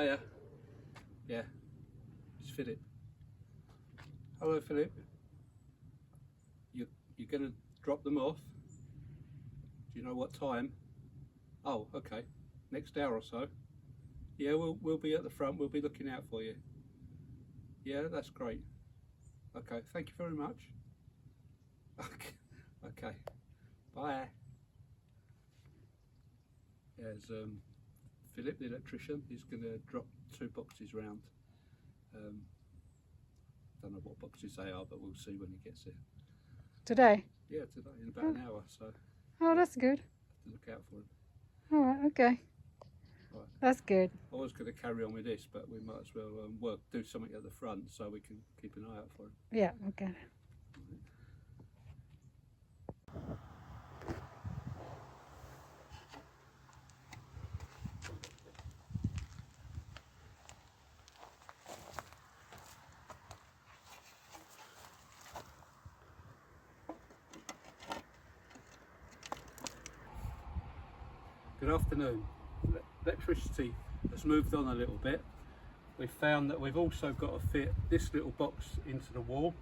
Hiya. Yeah, it's Philip. Hello, Philip. You're going to drop them off? Do you know what time? Oh, okay. Next hour or so. Yeah, we'll be at the front. We'll be looking out for you. Yeah, that's great. Okay, thank you very much. Okay. Bye. There's Philip, the electrician. He's going to drop 2 boxes round. Don't know what boxes they are, but we'll see when he gets here. Today? Yeah, today, in about an hour. So. Oh, that's good. Have to look out for him. All right, okay. Right. That's good. I was going to carry on with this, but we might as well do something at the front so we can keep an eye out for him. Yeah, okay. Good afternoon. Electricity has moved on a little bit. We've found that we've also got to fit this little box into the wall.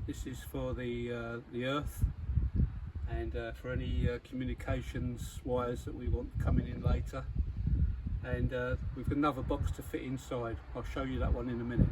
This is for the earth and for any communications wires that we want coming in later. And we've got another box to fit inside. I'll show you that one in a minute.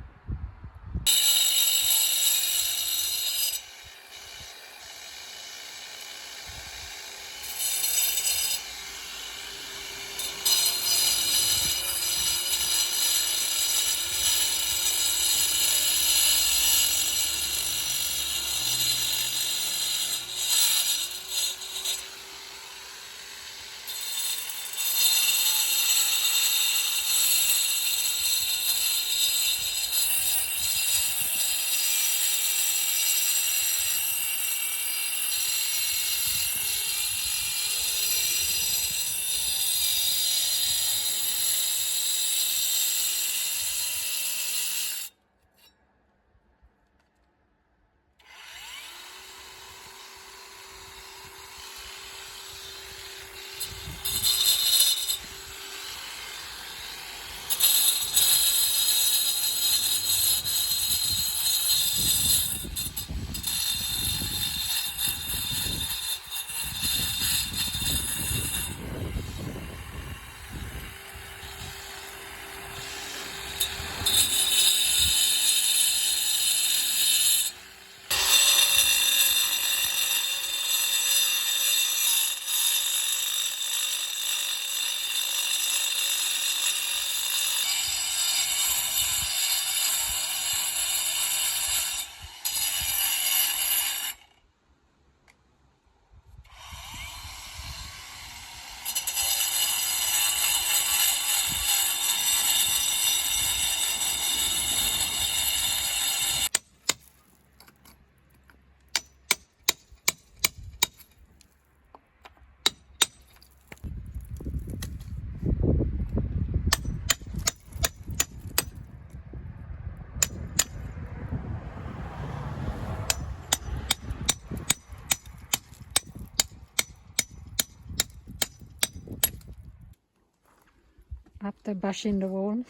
After bashing the wall.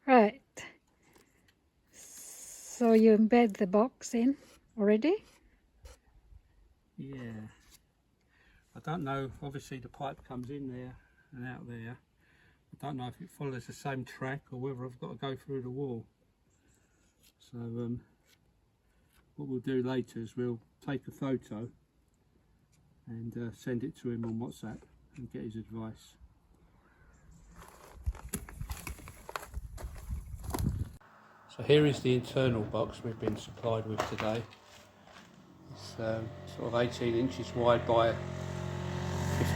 Right. So you embed the box in already? Yeah. I don't know, obviously the pipe comes in there and out there. I don't know if it follows the same track or whether I've got to go through the wall. So what we'll do later is we'll take a photo and send it to him on WhatsApp and get his advice. So here is the internal box we've been supplied with today. It's sort of 18 inches wide by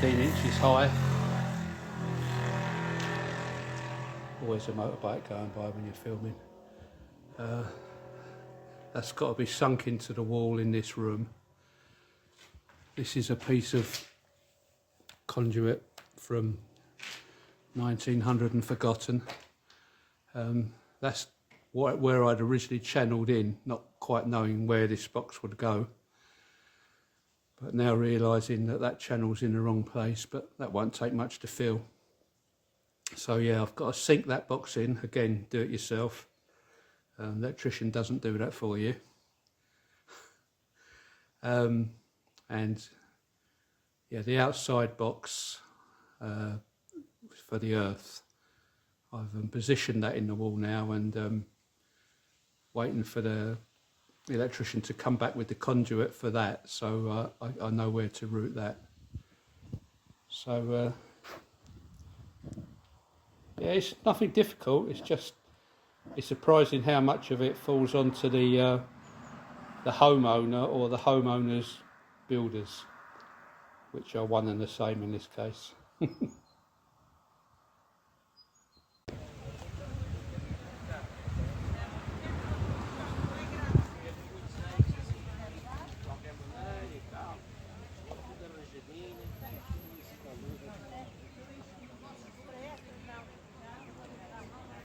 15 inches high. Always a motorbike going by when you're filming. That's got to be sunk into the wall in this room. This is a piece of conduit from 1900 and forgotten. That's where I'd originally channelled in, not quite knowing where this box would go. But now realising that that channel's in the wrong place, but that won't take much to fill. So yeah, I've got to sink that box in again. Do it yourself. Electrician doesn't do that for you. And yeah, the outside box for the earth, I've positioned that in the wall now, and waiting for the electrician to come back with the conduit for that, so I know where to route that. So yeah, it's nothing difficult. It's surprising how much of it falls onto the homeowner or the homeowner's builders, which are one and the same in this case.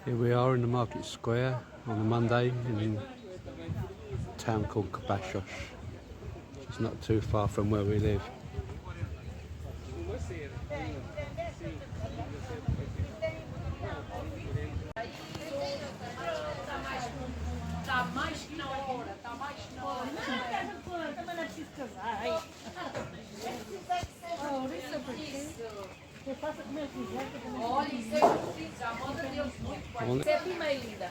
Here we are in the market square on a Monday in a town called Cabachos. It's not too far from where we live. Olha, isso é justiça, amor de Deus, muito bom. Você é prima linda.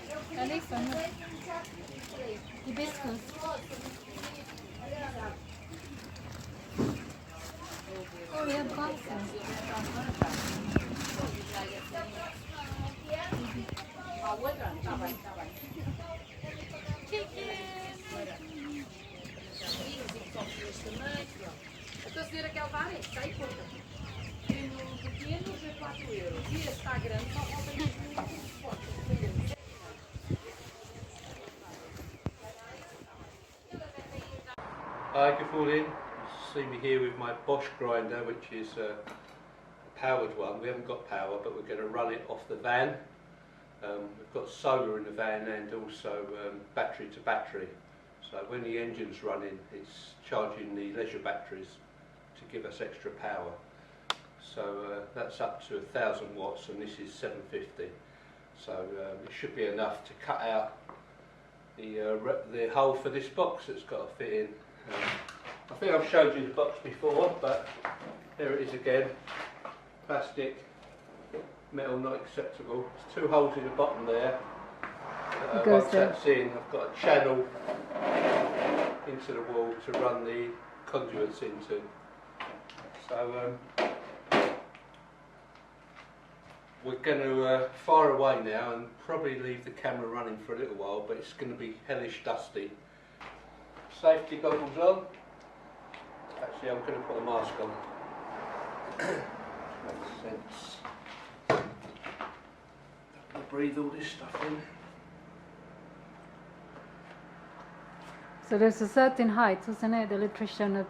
Hibiscus. Oh, we have balsam. A outra? Tá bem, tá bem. A tua senhora quer levar este, está aí pouca. Tem no pequenos a 4 euros. E este está grande, só falta mesmo muito forte. Hi, good morning. You see me here with my Bosch grinder, which is a powered one. We haven't got power, but we're going to run it off the van. We've got solar in the van and also battery to battery. So when the engine's running, it's charging the leisure batteries to give us extra power. So that's up to 1,000 watts, and this is 750. So it should be enough to cut out the hole for this box that's got to fit in. I think I've showed you the box before, but here it is again. Plastic, metal not acceptable. There's 2 holes in the bottom there. Once that's in, I've got a channel into the wall to run the conduits into. So we're going to fire away now and probably leave the camera running for a little while, but it's going to be hellish dusty. Safety goggles on. Actually, I'm going to put a mask on. Makes sense. Don't want to breathe all this stuff in. So there's a certain height, wasn't it? The electrician.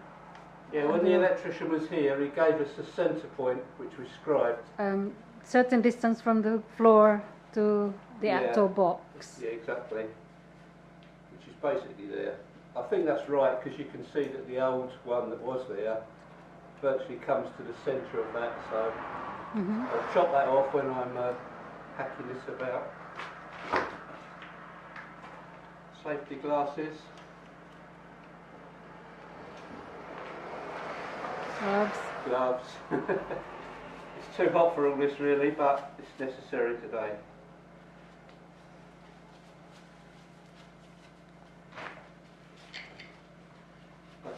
Yeah, when the electrician was here, he gave us a centre point, which we scribed. Certain distance from the floor to the actual box. Yeah, exactly. Which is basically there. I think that's right, because you can see that the old one that was there virtually comes to the centre of that, so I'll chop that off when I'm hacking this about. Safety glasses. Gloves. It's too hot for all this really, but it's necessary today.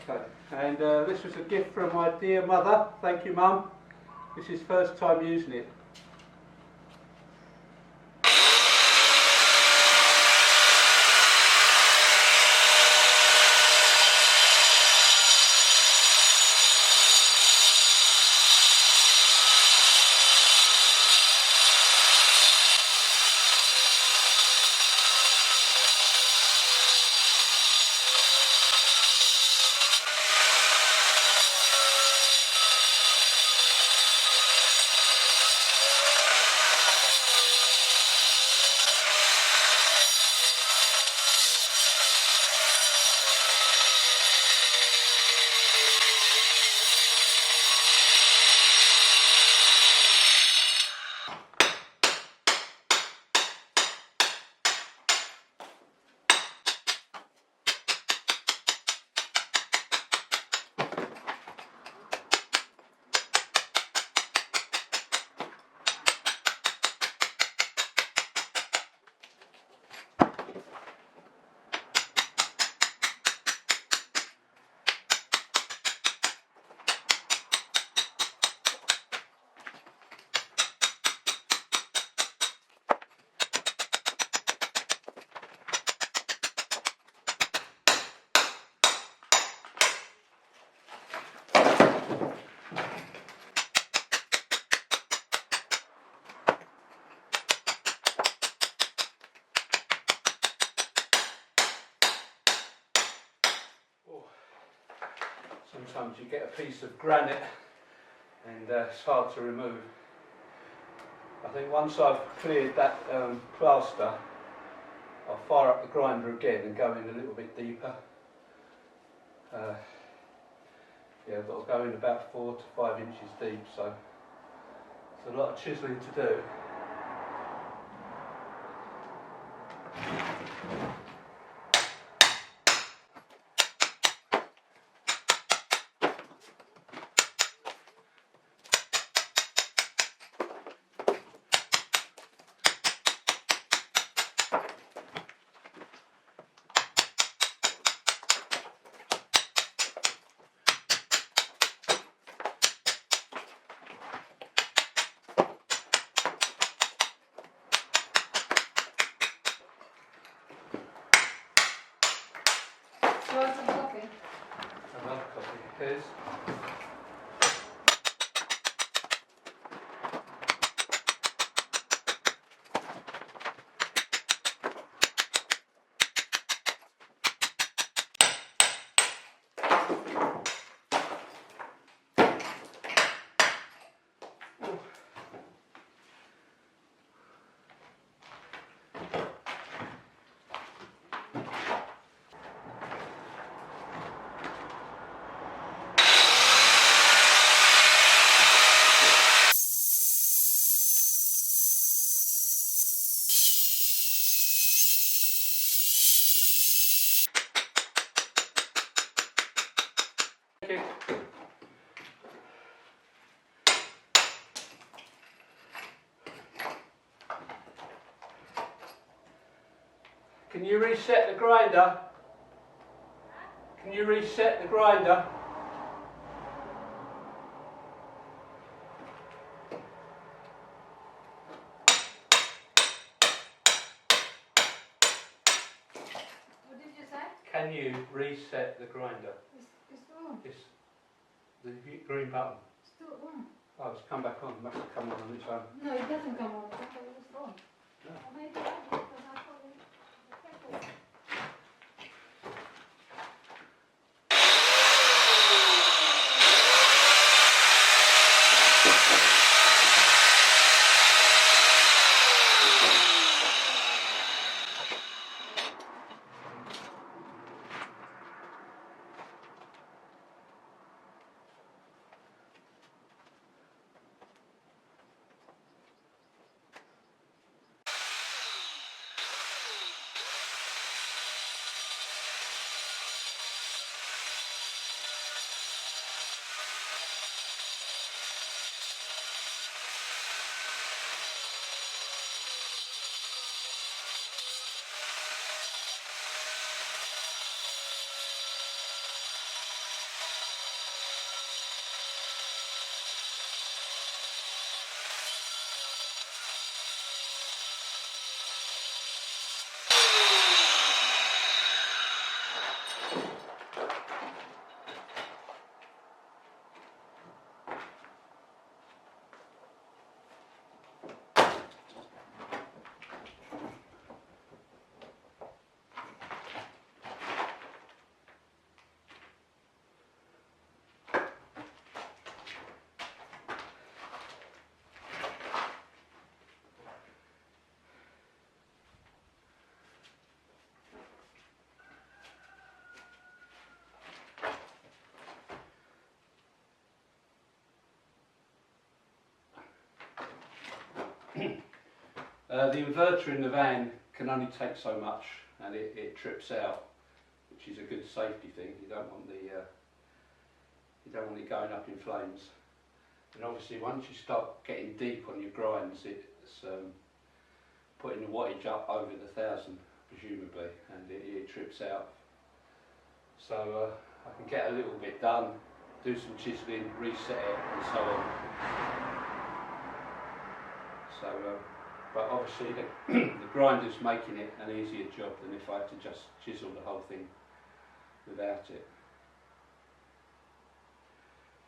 Okay, and this was a gift from my dear mother. Thank you, Mum. This is first time using it. Sometimes you get a piece of granite and it's hard to remove. I think once I've cleared that plaster, I'll fire up the grinder again and go in a little bit deeper. Yeah, I've got to go in about 4 to 5 inches deep, so it's a lot of chiselling to do. Lots of coffee. Another copy. Here's Can you reset the grinder? Can you reset the grinder? What did you say? Can you reset the grinder? It's on. Yes. The green button. It's still on. Oh, it's come back on. It must have come on its own. No, it doesn't come on. I thought it was on. No. Or maybe I did, because I thought it. The inverter in the van can only take so much, and it trips out, which is a good safety thing. You don't want it going up in flames. And obviously, once you start getting deep on your grinds, it's putting the wattage up over the 1,000, presumably, and it trips out. So I can get a little bit done, do some chiselling, reset it, and so on. So. But obviously the grinder's making it an easier job than if I had to just chisel the whole thing without it.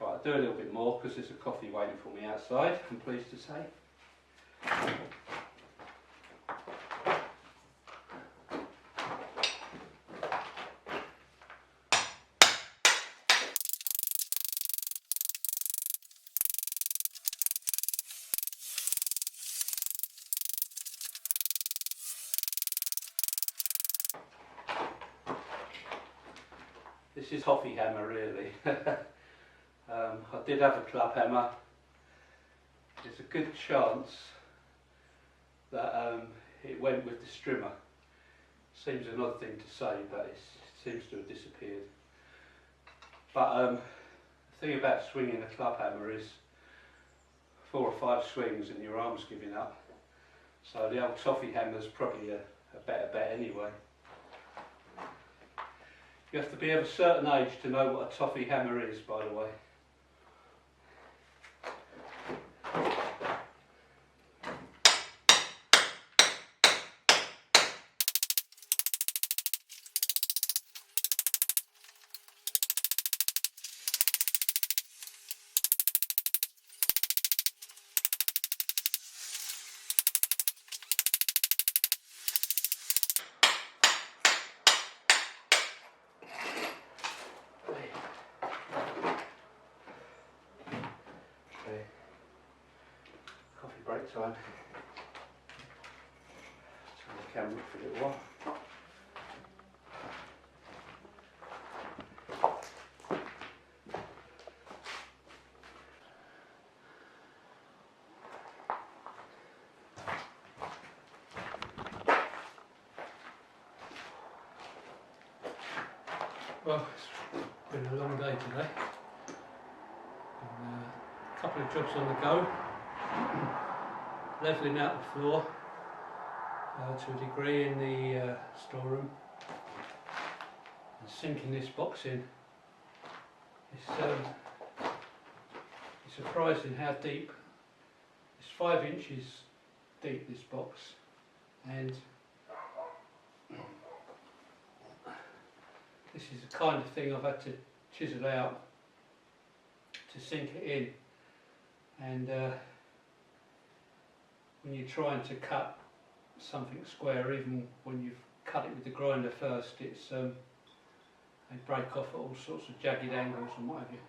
Right, I'll do a little bit more because there's a coffee waiting for me outside, I'm pleased to say. this is toffee hammer really. I did have a club hammer. There's a good chance that it went with the strimmer. Seems an odd thing to say, but it seems to have disappeared. But the thing about swinging a club hammer is 4 or 5 swings and your arm's giving up. So the old toffee hammer's probably a better bet anyway. You have to be of a certain age to know what a toffee hammer is, by the way. Coffee break time. Turn the camera off for a little while. Well, it's been a long day today. A couple of jobs on the go. Levelling out the floor to a degree in the storeroom and sinking this box in. It's surprising how deep. It's 5 inches deep, this box, and this is the kind of thing I've had to chisel out to sink it in. And when you're trying to cut something square, even when you've cut it with the grinder first, it's they break off at all sorts of jagged angles and what have you.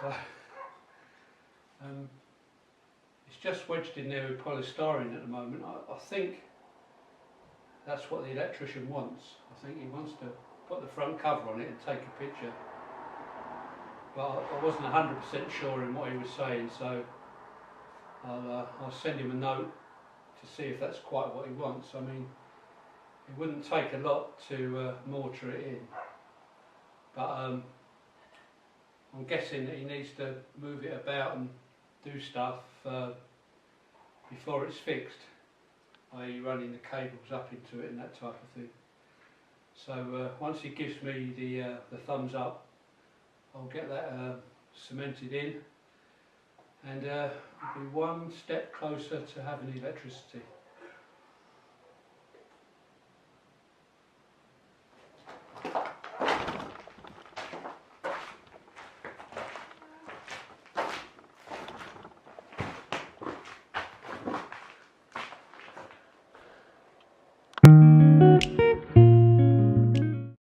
So it's just wedged in there with polystyrene at the moment. I think that's what the electrician wants. I think he wants to put the front cover on it and take a picture. But I wasn't 100% sure in what he was saying, so I'll send him a note to see if that's quite what he wants. I mean, it wouldn't take a lot to mortar it in, but I'm guessing that he needs to move it about and do stuff before it's fixed, i.e. running the cables up into it and that type of thing. So once he gives me the thumbs up, I'll get that cemented in, and we'll be one step closer to having electricity.